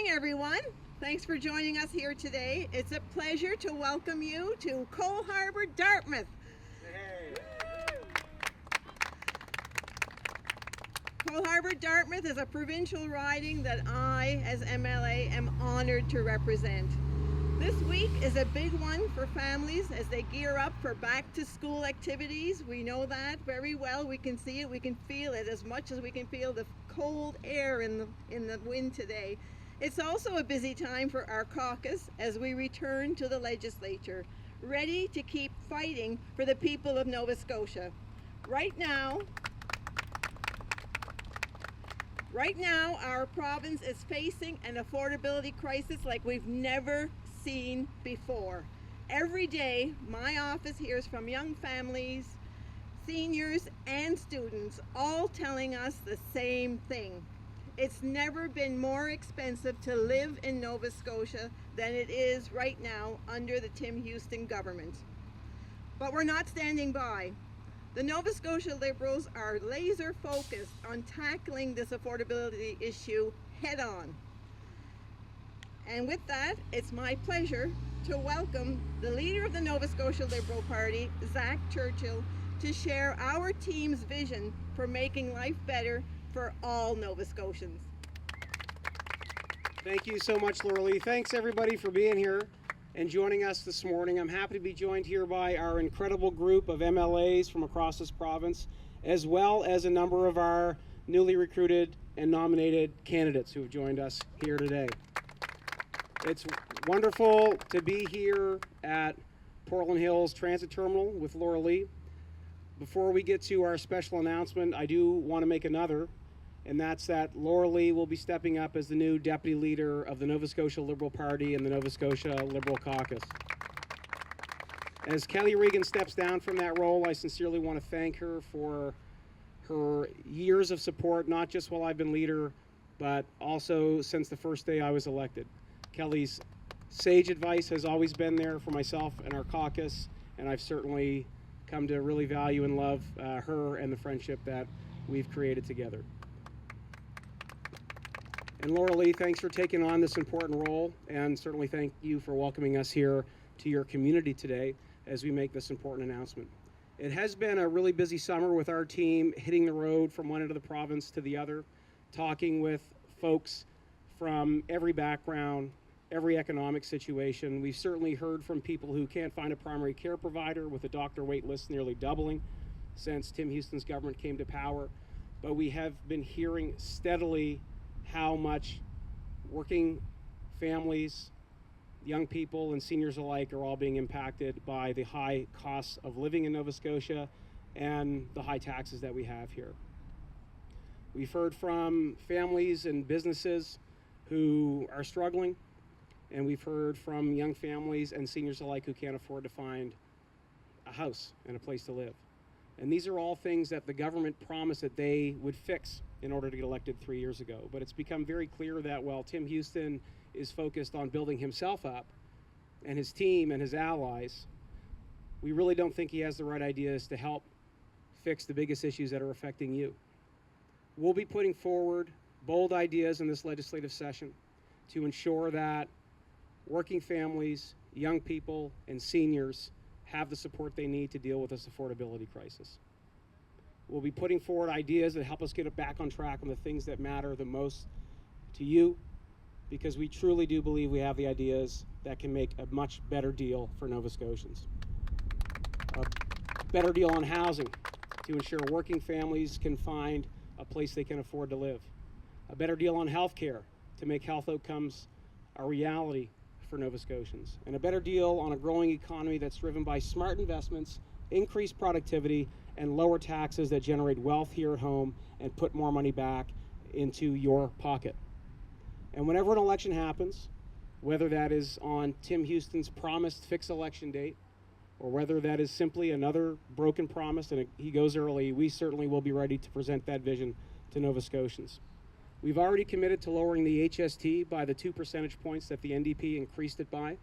morning, everyone. Thanks for joining us here today. It's a pleasure to welcome you to Cole Harbour, Dartmouth. Cole Harbour, Dartmouth is a provincial riding that I, as MLA, am honoured to represent. This week is a big one for families as they gear up for back-to-school activities. We know that very well. We can see it, we can feel it as much as we can feel the cold air in the wind today. It's also a busy time for our caucus as we return to the legislature, ready to keep fighting for the people of Nova Scotia. Right now, our province is facing an affordability crisis like we've never seen before. Every day, my office hears from young families, seniors, and students, all telling us the same thing. It's never been more expensive to live in Nova Scotia than it is right now under the Tim Houston government. But we're not standing by. The Nova Scotia Liberals are laser focused on tackling this affordability issue head on. And with that, it's my pleasure to welcome the leader of the Nova Scotia Liberal Party, Zach Churchill, to share our team's vision for making life better for all Nova Scotians. Thank you so much, Laura Lee. Thanks everybody for being here and joining us this morning. I'm happy to be joined here by our incredible group of MLAs from across this province, as well as a number of our newly recruited and nominated candidates who have joined us here today. It's wonderful to be here at Portland Hills Transit Terminal with Laura Lee. Before we get to our special announcement, I do want to make another, and that's that Laura Lee will be stepping up as the new deputy leader of the Nova Scotia Liberal Party and the Nova Scotia Liberal Caucus. As Kelly Regan steps down from that role, I sincerely want to thank her for her years of support, not just while I've been leader, but also since the first day I was elected. Kelly's sage advice has always been there for myself and our caucus, and I've certainly come to really value and love her and the friendship that we've created together. And Laura Lee, thanks for taking on this important role, and certainly thank you for welcoming us here to your community today as we make this important announcement. It has been a really busy summer with our team hitting the road from one end of the province to the other, talking with folks from every background, every economic situation. We've certainly heard from people who can't find a primary care provider, with the doctor wait list nearly doubling since Tim Houston's government came to power. But we have been hearing steadily how much working families, young people, and seniors alike are all being impacted by the high costs of living in Nova Scotia and the high taxes that we have here. We've heard from families and businesses who are struggling, and we've heard from young families and seniors alike who can't afford to find a house and a place to live. And these are all things that the government promised that they would fix in order to get elected 3 years ago. But it's become very clear that while Tim Houston is focused on building himself up and his team and his allies, we really don't think he has the right ideas to help fix the biggest issues that are affecting you. We'll be putting forward bold ideas in this legislative session to ensure that working families, young people, and seniors have the support they need to deal with this affordability crisis. We'll be putting forward ideas that help us get it back on track on the things that matter the most to you, because we truly do believe we have the ideas that can make a much better deal for Nova Scotians. A better deal on housing to ensure working families can find a place they can afford to live. A better deal on health care to make health outcomes a reality for Nova Scotians. And a better deal on a growing economy that's driven by smart investments, increased productivity, and lower taxes that generate wealth here at home and put more money back into your pocket. And whenever an election happens, whether that is on Tim Houston's promised fixed election date, or whether that is simply another broken promise and he goes early, we certainly will be ready to present that vision to Nova Scotians. We've already committed to lowering the HST by the 2 percentage points that the NDP increased it by,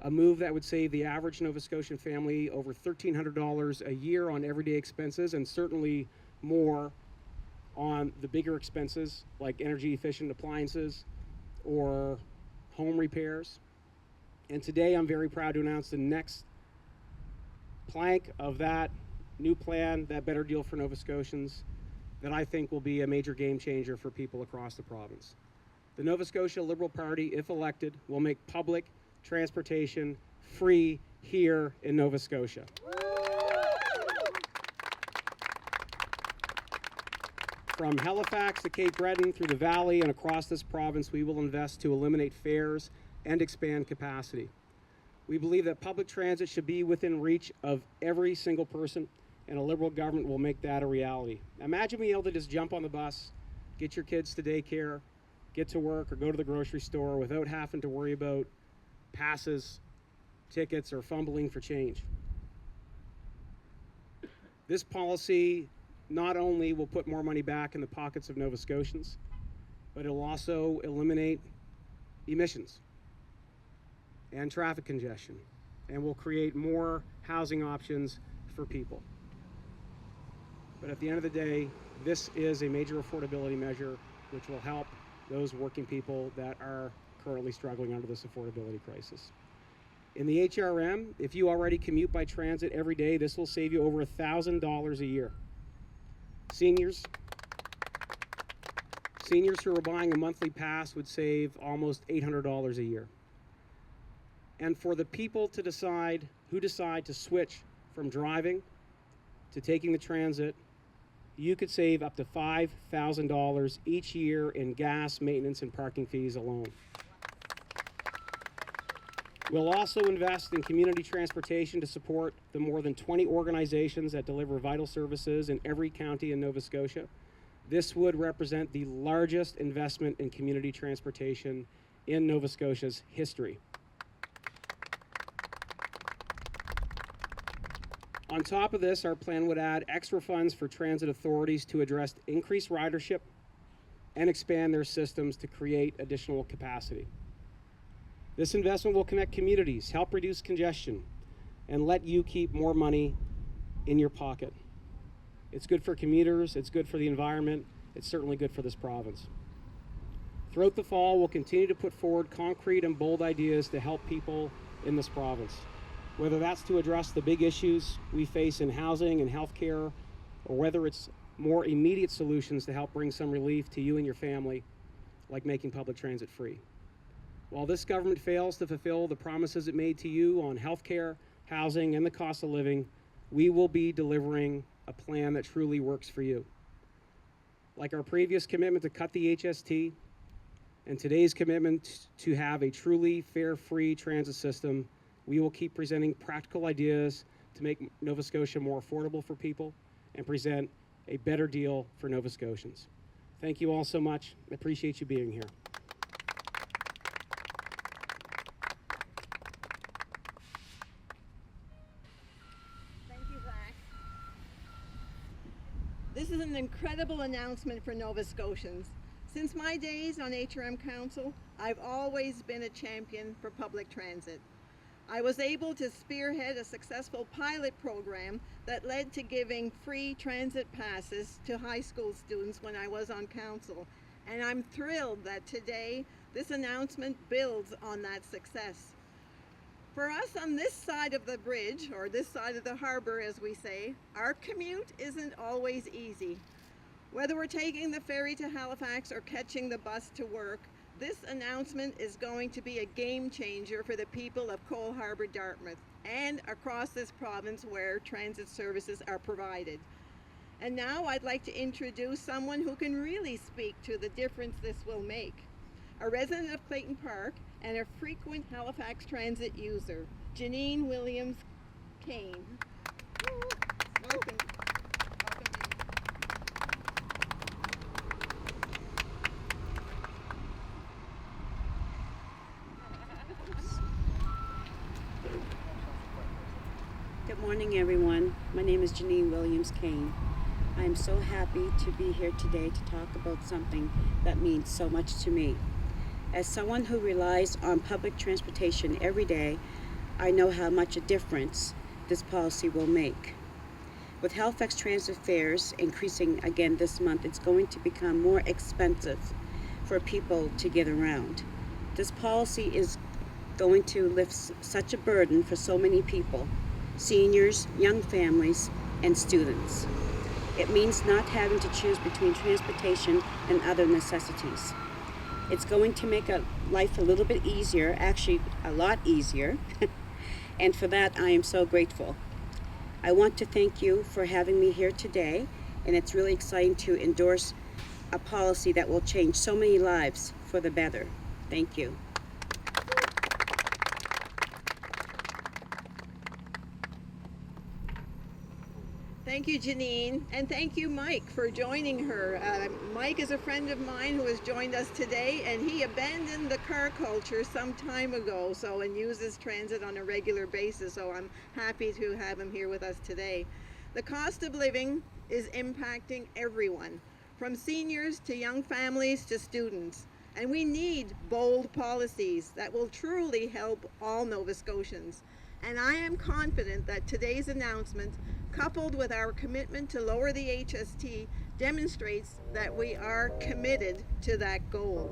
a move that would save the average Nova Scotian family over $1,300 a year on everyday expenses, and certainly more on the bigger expenses like energy efficient appliances, or home repairs. And today I'm very proud to announce the next plank of that new plan, that better deal for Nova Scotians, that I think will be a major game changer for people across the province. The Nova Scotia Liberal Party, if elected, will make public transportation free here in Nova Scotia. From Halifax to Cape Breton, through the Valley and across this province, we will invest to eliminate fares and expand capacity. We believe that public transit should be within reach of every single person, and a Liberal government will make that a reality. Imagine being able to just jump on the bus, get your kids to daycare, get to work, or go to the grocery store without having to worry about passes, tickets, or fumbling for change. This policy not only will put more money back in the pockets of Nova Scotians, but it will also eliminate emissions and traffic congestion, and will create more housing options for people. But at the end of the day, this is a major affordability measure which will help those working people that are currently struggling under this affordability crisis. In the HRM, if you already commute by transit every day, this will save you over $1,000 a year. Seniors who are buying a monthly pass would save almost $800 a year. And for the people to decide to switch from driving to taking the transit, you could save up to $5,000 each year in gas, maintenance, and parking fees alone. We'll also invest in community transportation to support the more than 20 organizations that deliver vital services in every county in Nova Scotia. This would represent the largest investment in community transportation in Nova Scotia's history. On top of this, our plan would add extra funds for transit authorities to address increased ridership and expand their systems to create additional capacity. This investment will connect communities, help reduce congestion, and let you keep more money in your pocket. It's good for commuters, it's good for the environment, it's certainly good for this province. Throughout the fall, we'll continue to put forward concrete and bold ideas to help people in this province, whether that's to address the big issues we face in housing and healthcare, or whether it's more immediate solutions to help bring some relief to you and your family, like making public transit free. While this government fails to fulfill the promises it made to you on healthcare, housing, and the cost of living, we will be delivering a plan that truly works for you. Like our previous commitment to cut the HST, and today's commitment to have a truly fare, free transit system, we will keep presenting practical ideas to make Nova Scotia more affordable for people and present a better deal for Nova Scotians. Thank you all so much. I appreciate you being here. Thank you, Zach. This is an incredible announcement for Nova Scotians. Since my days on HRM Council, I've always been a champion for public transit. I was able to spearhead a successful pilot program that led to giving free transit passes to high school students when I was on council. And I'm thrilled that today this announcement builds on that success. For us on this side of the bridge, or this side of the harbor as we say, our commute isn't always easy. Whether we're taking the ferry to Halifax or catching the bus to work, this announcement is going to be a game changer for the people of Cole Harbour, Dartmouth, and across this province where transit services are provided. And now I'd like to introduce someone who can really speak to the difference this will make. A resident of Clayton Park and a frequent Halifax transit user, Janine Williams Kane. Welcome. Good morning, everyone. My name is Janine Williams Kane. I am so happy to be here today to talk about something that means so much to me. As someone who relies on public transportation every day, I know how much a difference this policy will make. With Halifax transit fares increasing again this month, it's going to become more expensive for people to get around. This policy is going to lift such a burden for so many people, seniors, young families, and students. It means not having to choose between transportation and other necessities. It's going to make life a little bit easier, actually a lot easier, and for that I am so grateful. I want to thank you for having me here today, and it's really exciting to endorse a policy that will change so many lives for the better. Thank you. Thank you, Janine, and thank you, Mike, for joining her. Mike is a friend of mine who has joined us today, and he abandoned the car culture some time ago, and uses transit on a regular basis, so I'm happy to have him here with us today. The cost of living is impacting everyone, from seniors to young families to students, and we need bold policies that will truly help all Nova Scotians. And I am confident that today's announcement, coupled with our commitment to lower the HST, demonstrates that we are committed to that goal.